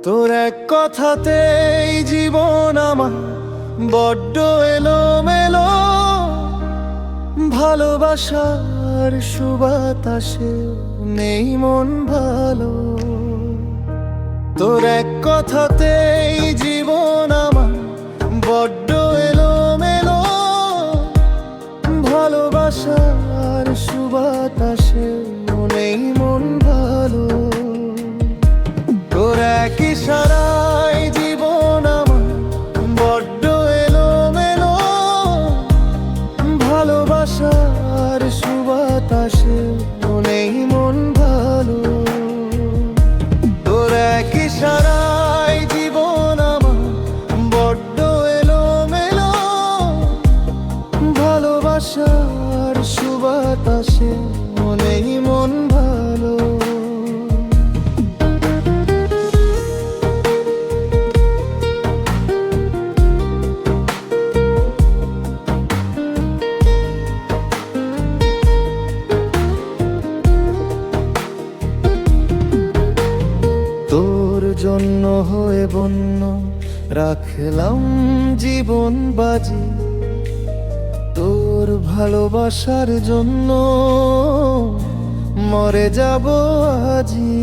তোর এক কথাতেই জীবন আমার বড্ড এলোমেলো। ভালোবাসার সুবাতাসে নেই মন ভালো। তোর এক কথাতেই জীবন আমার বড্ড এলোমেলো। ভালোবাসার সুবাতাসে নেই মন ভালো। তোর এক ইশারায় জীবন আমার বড্ড এলোমেলো। ভালোবাসার সুবাতাসে নেই মন ভালো। তোর এক ইশারায় জীবন আমার বড্ড এলোমেলো। ভালোবাসার সুবাতাসে নেই মন ভালো। তোর জন্য হয়ে বন্য রাখলাম জীবন বাজি। তোর ভালোবাসার জন্য মরে যাব আজি।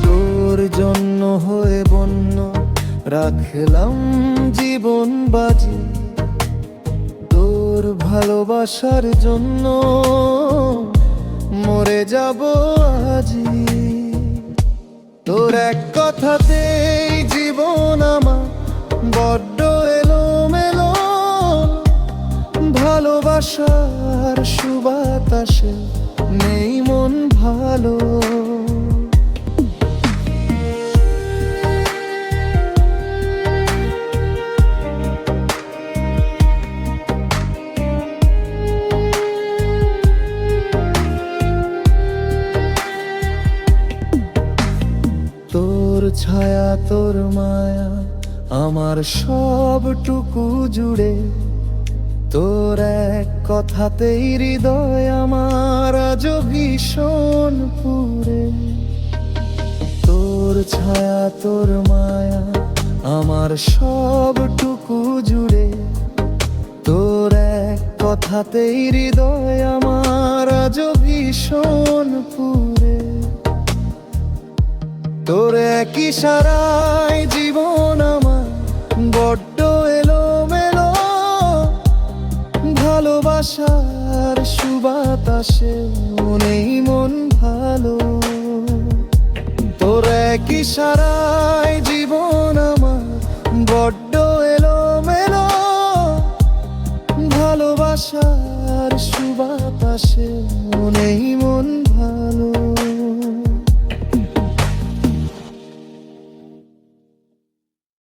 তোর জন্য হয়ে বন্য রাখলাম জীবন বাজি। তোর ভালোবাসার জন্য মরে যাব আজি। তোর এক কথাতেই জীবন আমার বড্ড এলোমেলো। ভালোবাসার সুবাতাসে নেই মন ভালো। তোর ছায়া তোর মায়া আমার সবটুকু জুড়ে। তোর এক কথাতেই হৃদয় আমার আজ ভীষণ পুরে। তোর ছায়া তোর মায়া আমার সবটুকু জুড়ে। তোর এক কথাতেই হৃদয় আমার আজ ভীষণ পুরে। তোর এক ইশারায় জীবন আমার বড্ড এলোমেলো। ভালোবাসার সুবাতাসে নেই মন ভালো। তোর এক ইশারায় জীবন আমার বড্ড এলোমেলো। ভালোবাসার সুবাতাসে নেই মন